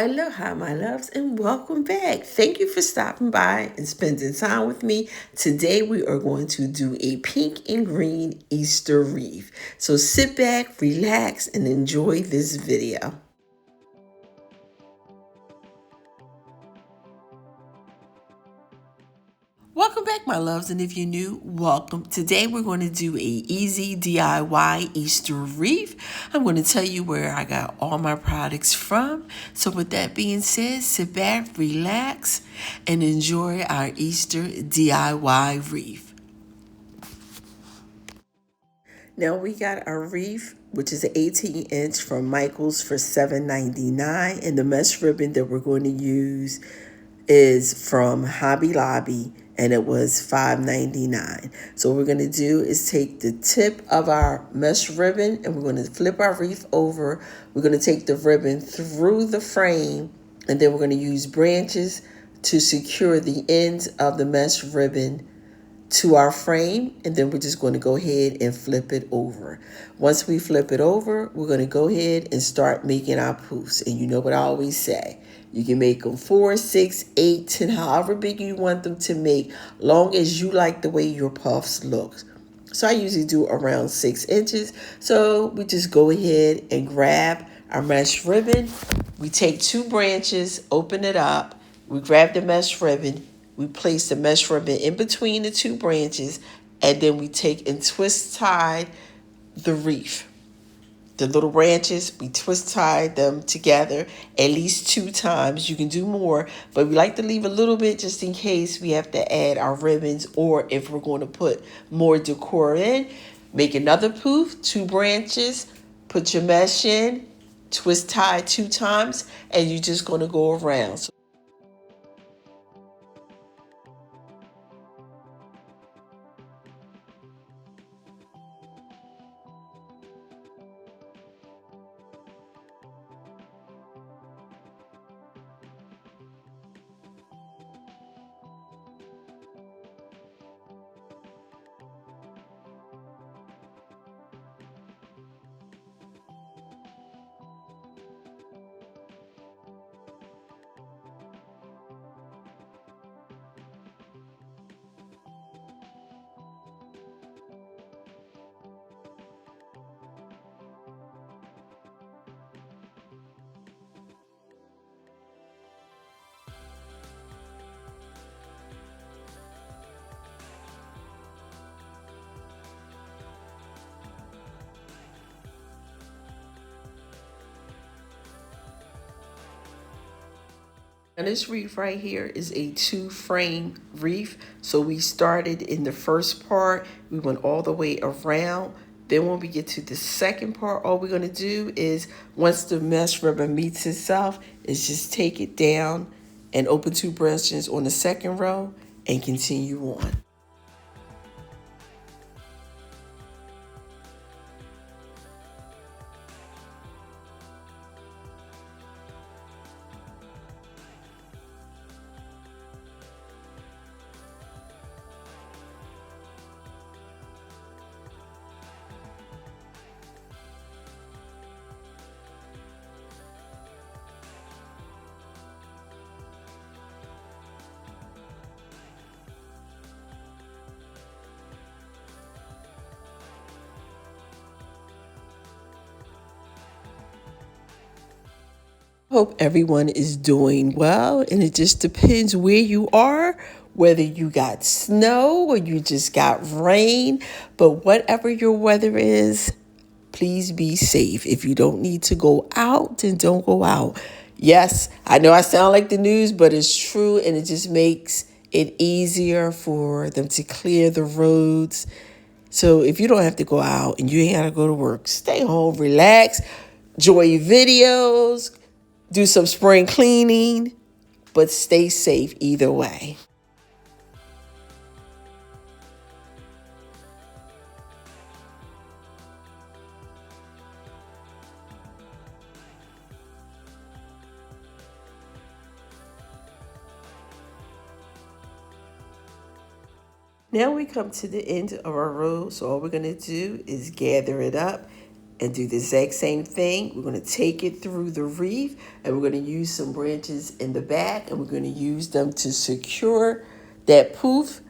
Aloha, my loves, and welcome back. Thank you for stopping by and spending time with me. Today, we are going to do a pink and green Easter wreath. So sit back, relax, and enjoy this video. Welcome back, my loves, and if you're new, welcome. Today we're going to do a easy DIY Easter wreath. I'm going to tell you where I got all my products from. So with that being said, sit back, relax, and enjoy our Easter DIY wreath. Now we got our wreath, which is an 18-inch from Michaels for $7.99, and the mesh ribbon that we're going to use is from Hobby Lobby, and it was $5.99. So what we're going to do is take the tip of our mesh ribbon and we're going to flip our wreath over. We're going to take the ribbon through the frame, and then we're going to use branches to secure the ends of the mesh ribbon to our frame, and then we're just going to go ahead and flip it over. Once we flip it over, we're going to go ahead and start making our poofs. And you know what I always say, you can make them 4, 6, 8, 10, however big you want them to make, long as you like the way your puffs look. So I usually do around 6 inches. So we just go ahead and grab our mesh ribbon. We take 2 branches, open it up. We grab the mesh ribbon. We place the mesh ribbon in between the 2 branches, and then we take and twist tie the wreath. The little branches, we twist tie them together at least 2 times. You can do more, but we like to leave a little bit just in case we have to add our ribbons, or if we're going to put more decor in. Make another poof, 2 branches, put your mesh in, twist tie 2 times, and you're just going to go around. So and this wreath right here is a 2-frame wreath. So we started in the first part, we went all the way around. Then when we get to the second part, all we're gonna do is, once the mesh ribbon meets itself, is just take it down and open 2 branches on the second row and continue on. Hope everyone is doing well, and it just depends where you are, whether you got snow or you just got rain. But whatever your weather is, please be safe. If you don't need to go out, then don't go out. Yes, I know I sound like the news, but it's true, and it just makes it easier for them to clear the roads. So if you don't have to go out and you ain't got to go to work, stay home, relax, enjoy videos, do some spring cleaning, but stay safe either way. Now we come to the end of our row, so all we're going to do is gather it up and do the exact same thing. We're going to take it through the wreath, and we're going to use some branches in the back, and we're going to use them to secure that poof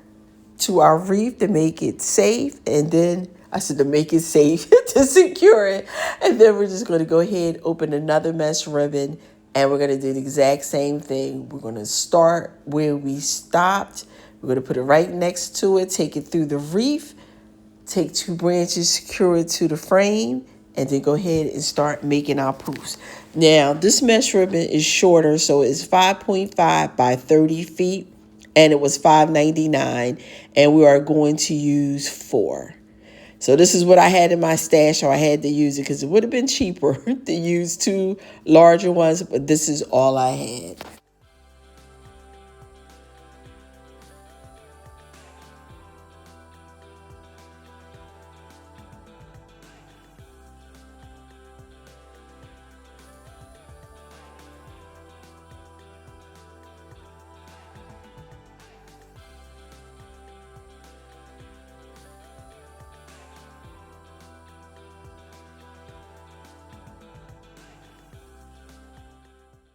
to our wreath to make it safe. And then I said to make it safe to secure it. And then we're just going to go ahead, open another mesh ribbon, and we're going to do the exact same thing. We're going to start where we stopped. We're going to put it right next to it, take it through the wreath, take 2 branches, secure it to the frame, and then go ahead and start making our poofs. Now, this mesh ribbon is shorter, so it's 5.5 by 30 feet, and it was $5.99, and we are going to use 4. So this is what I had in my stash, so I had to use it because it would have been cheaper to use 2 larger ones, but this is all I had.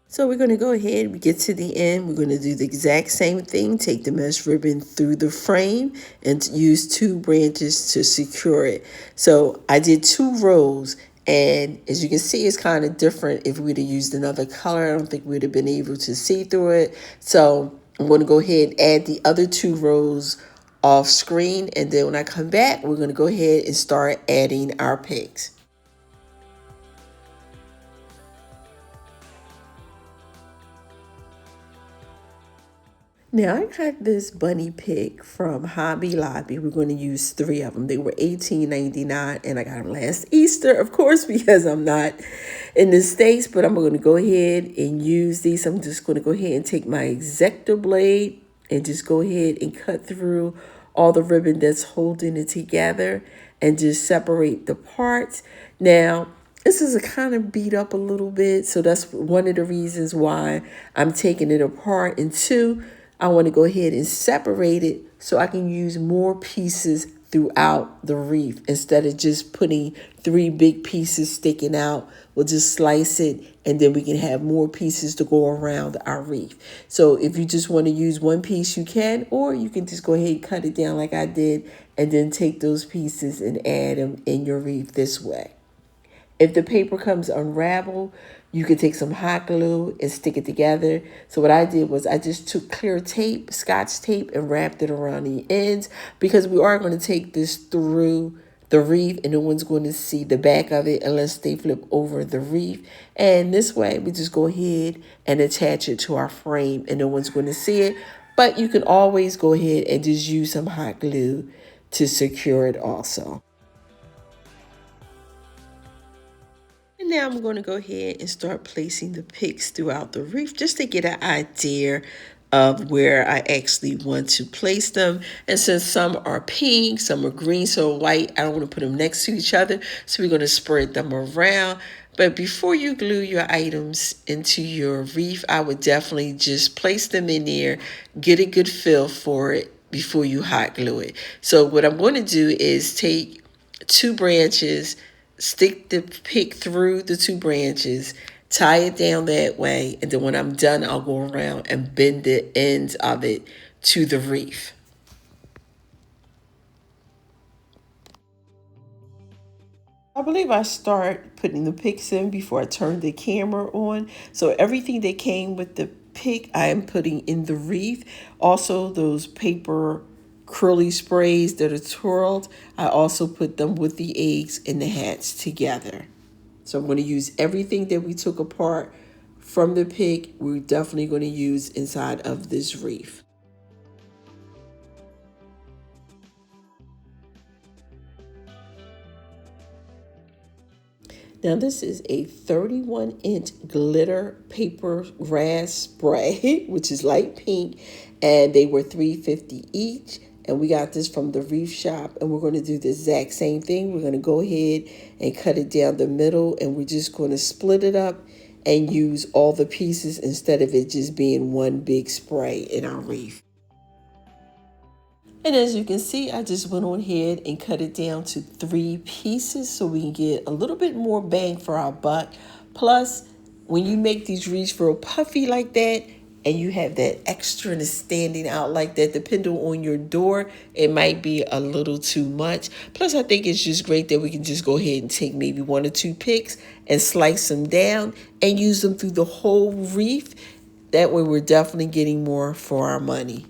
So we're going to go ahead, we get to the end, we're going to do the exact same thing, take the mesh ribbon through the frame and use 2 branches to secure it. So I did 2 rows, and as you can see, it's kind of different. If we'd have used another color, I don't think we'd have been able to see through it. So I'm going to go ahead and add the other 2 rows off screen, and then when I come back, we're going to go ahead and start adding our pegs. Now, I got this bunny pig from Hobby Lobby. We're going to use 3 of them. They were $18.99, and I got them last Easter, of course, because I'm not in the States. But I'm going to go ahead and use these. I'm just going to go ahead and take my X-Acto blade and just go ahead and cut through all the ribbon that's holding it together and just separate the parts. Now, this is a kind of beat up a little bit, so that's one of the reasons why I'm taking it apart. And 2, I want to go ahead and separate it so I can use more pieces throughout the wreath instead of just putting 3 big pieces sticking out. We'll just slice it, and then we can have more pieces to go around our wreath. So if you just want to use 1 piece, you can, or you can just go ahead and cut it down like I did and then take those pieces and add them in your wreath this way. If the paper comes unraveled, you can take some hot glue and stick it together. So what I did was I just took clear tape, Scotch tape, and wrapped it around the ends because we are going to take this through the wreath and no one's going to see the back of it unless they flip over the wreath. And this way, we just go ahead and attach it to our frame and no one's going to see it. But you can always go ahead and just use some hot glue to secure it also. And now I'm going to go ahead and start placing the picks throughout the wreath just to get an idea of where I actually want to place them. And since some are pink, some are green, so white, I don't want to put them next to each other. So we're going to spread them around. But before you glue your items into your wreath, I would definitely just place them in there, get a good feel for it before you hot glue it. So what I'm going to do is take 2 branches, stick the pick through the 2 branches, tie it down that way, and then when I'm done, I'll go around and bend the ends of it to the wreath. I believe I start putting the picks in before I turn the camera on. So everything that came with the pick, I am putting in the wreath. Also, those paper curly sprays that are twirled, I also put them with the eggs and the hats together. So I'm going to use everything that we took apart from the pick. We're definitely going to use inside of this wreath. Now this is a 31-inch glitter paper grass spray, which is light pink, and they were $3.50 each. And we got this from the Wreath shop, and we're going to do the exact same thing. We're going to go ahead and cut it down the middle, and we're just going to split it up and use all the pieces instead of it just being one big spray in our wreath. And as you can see, I just went on ahead and cut it down to 3 pieces so we can get a little bit more bang for our buck. Plus, when you make these wreaths real puffy like that, and you have that extra standing out like that, depending on your door, it might be a little too much. Plus, I think it's just great that we can just go ahead and take maybe 1 or 2 picks and slice them down and use them through the whole wreath. That way, we're definitely getting more for our money.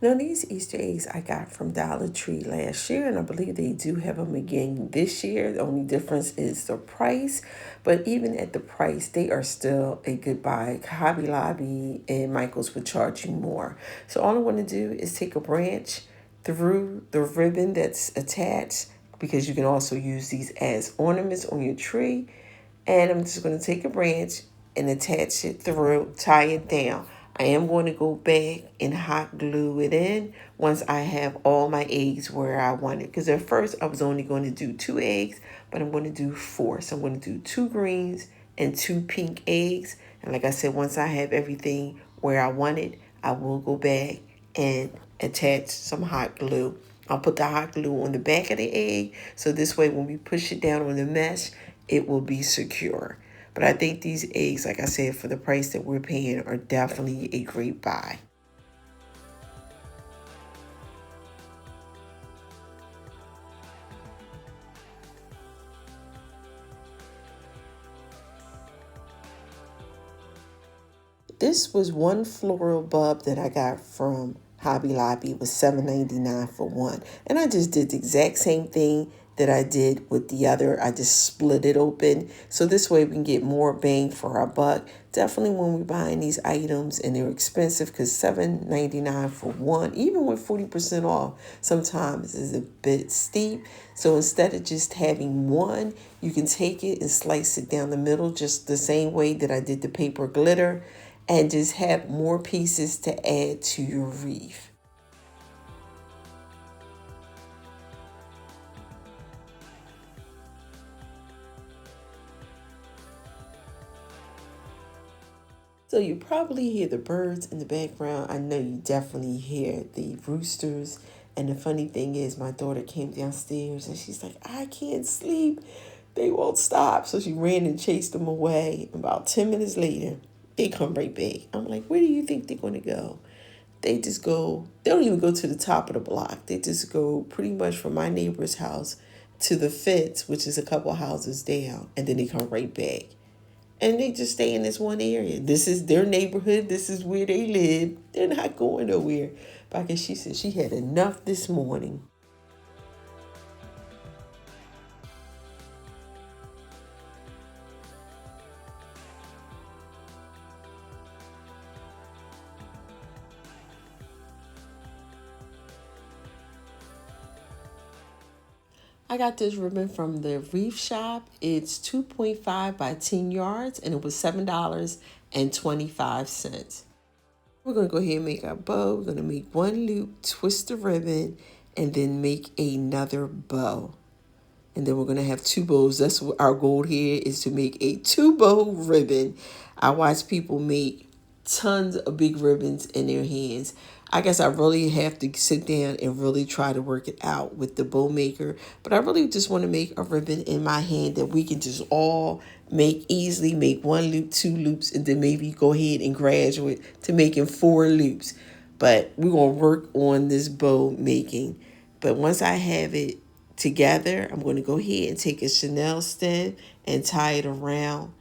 Now, these Easter eggs I got from Dollar Tree last year, and I believe they do have them again this year. The only difference is the price, but even at the price, they are still a good buy. Hobby Lobby and Michael's would charge you more. So all I want to do is take a branch through the ribbon that's attached, because you can also use these as ornaments on your tree. And I'm just going to take a branch and attach it through, tie it down. I am going to go back and hot glue it in once I have all my eggs where I want it. Because at first I was only going to do 2 eggs, but I'm going to do 4. So I'm going to do 2 greens and 2 pink eggs. And like I said, once I have everything where I want it, I will go back and attach some hot glue. I'll put the hot glue on the back of the egg, so this way when we push it down on the mesh, it will be secure. But I think these eggs, like I said, for the price that we're paying, are definitely a great buy. This was one floral bulb that I got from Hobby Lobby. It was $7.99 for one. And I just did the exact same thing that I did with the other. I just split it open. So this way we can get more bang for our buck. Definitely when we're buying these items and they're expensive, because $7.99 for one, even with 40% off, sometimes is a bit steep. So instead of just having one, you can take it and slice it down the middle just the same way that I did the paper glitter, and just have more pieces to add to your wreath. So you probably hear the birds in the background. I know you definitely hear the roosters. And the funny thing is, my daughter came downstairs and she's like, I can't sleep. They won't stop. So she ran and chased them away. About 10 minutes later, they come right back. I'm like, where do you think they're going to go? They just go, they don't even go to the top of the block. They just go pretty much from my neighbor's house to the fence, which is a couple houses down. And then they come right back. And they just stay in this one area. This is their neighborhood. This is where they live. They're not going nowhere. But I guess she said she had enough this morning. I got this ribbon from the Wreath shop. It's 2.5 by 10 yards, and it was $7.25. We're going to go ahead and make our bow. We're going to make one loop, twist the ribbon, and then make another bow. And then we're going to have 2 bows. That's what our goal here is, to make a 2-bow ribbon. I watch people make tons of big ribbons in their hands. I guess I really have to sit down and really try to work it out with the bow maker. But I really just want to make a ribbon in my hand that we can just all make easily. Make 1 loop, 2 loops, and then maybe go ahead and graduate to making 4 loops. But we're going to work on this bow making. But once I have it together, I'm going to go ahead and take a Chanel stem and tie it around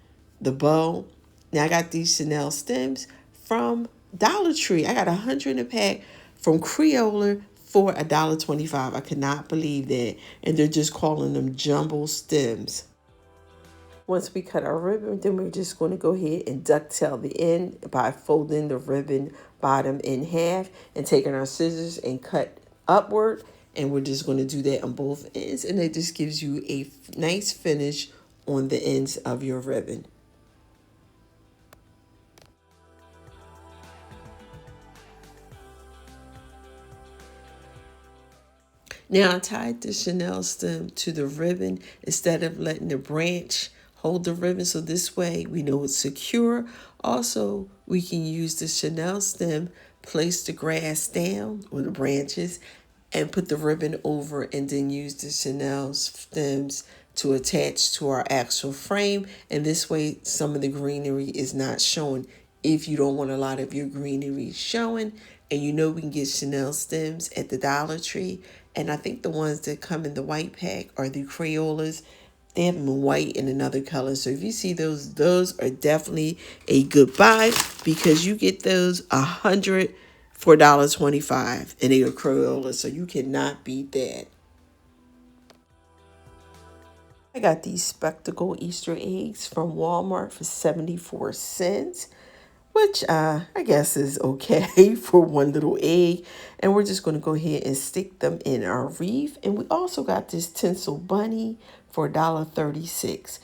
the bow. Now I got these Chanel stems from Dollar Tree. I got 100 in a pack from Creola for $1.25. I could not believe that. And they're just calling them jumbo stems. Once we cut our ribbon, then we're just going to go ahead and ducktail the end by folding the ribbon bottom in half and taking our scissors and cut upward. And we're just going to do that on both ends. And it just gives you a nice finish on the ends of your ribbon. Now I tied the Chanel stem to the ribbon instead of letting the branch hold the ribbon so this way we know it's secure. Also, we can use the chenille stem, place the grass down or the branches, and put the ribbon over, and then use the chenille stems to attach to our actual frame. And this way some of the greenery is not showing. If you don't want a lot of your greenery showing, and you know we can get chenille stems at the Dollar Tree, and I think the ones that come in the white pack are the Crayolas. They have them in white and another color. So if you see those are definitely a good buy, because you get those 100 for $1.25, and they are Crayola, so you cannot beat that. I got these spectacle Easter eggs from Walmart for 74 cents, which I guess is okay for one little egg. And we're just going to go ahead and stick them in our wreath. And we also got this tinsel bunny for $1.36.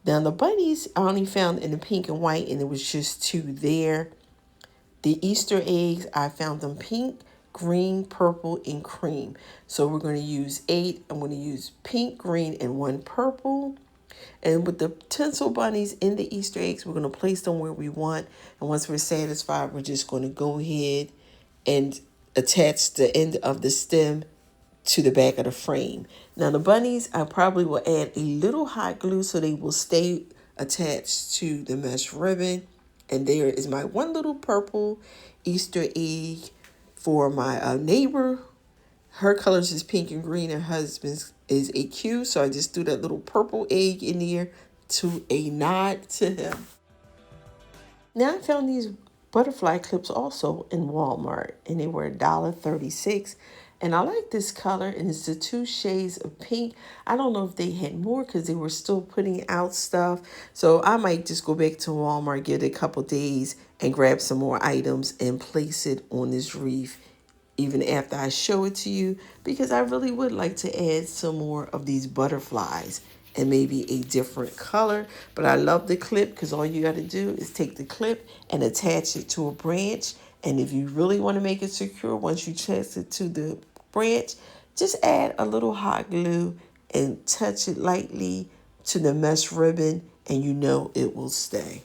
Now the bunnies I only found in the pink and white, and it was just two there. The Easter eggs, I found them pink, green, purple, and cream. So we're going to use 8. I'm going to use pink, green, and 1 purple. And with the tinsel bunnies in the Easter eggs, we're going to place them where we want. And once we're satisfied, we're just going to go ahead and attach the end of the stem to the back of the frame. Now the bunnies, I probably will add a little hot glue so they will stay attached to the mesh ribbon. And there is my one little purple Easter egg for my neighbor. Her colors is pink and green. Her husband's is a Q. So I just threw that little purple egg in there to a nod to him. Now I found these butterfly clips also in Walmart, and they were $1.36. And I like this color, and it's the 2 shades of pink. I don't know if they had more because they were still putting out stuff. So I might just go back to Walmart, get a couple days, and grab some more items and place it on this wreath even after I show it to you, because I really would like to add some more of these butterflies and maybe a different color. But I love the clip, because all you got to do is take the clip and attach it to a branch. And if you really want to make it secure, once you attach it to the branch, just add a little hot glue and touch it lightly to the mesh ribbon, and you know it will stay.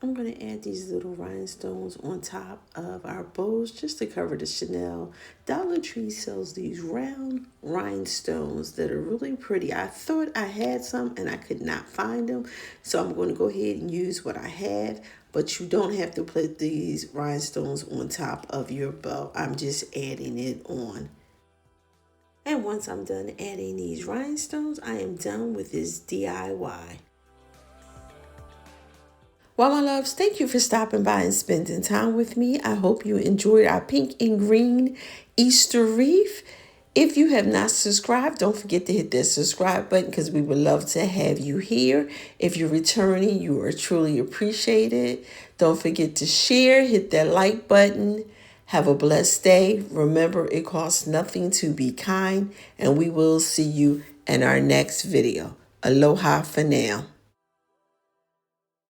I'm going to add these little rhinestones on top of our bows just to cover the chenille. Dollar Tree sells these round rhinestones that are really pretty. I thought I had some and I could not find them, so I'm going to go ahead and use what I have. But you don't have to put these rhinestones on top of your bow. I'm just adding it on. And once I'm done adding these rhinestones, I am done with this DIY. Well, my loves, thank you for stopping by and spending time with me. I hope you enjoyed our pink and green Easter wreath. If you have not subscribed, don't forget to hit that subscribe button, because we would love to have you here. If you're returning, you are truly appreciated. Don't forget to share, hit that like button. Have a blessed day. Remember, it costs nothing to be kind, and we will see you in our next video. Aloha for now.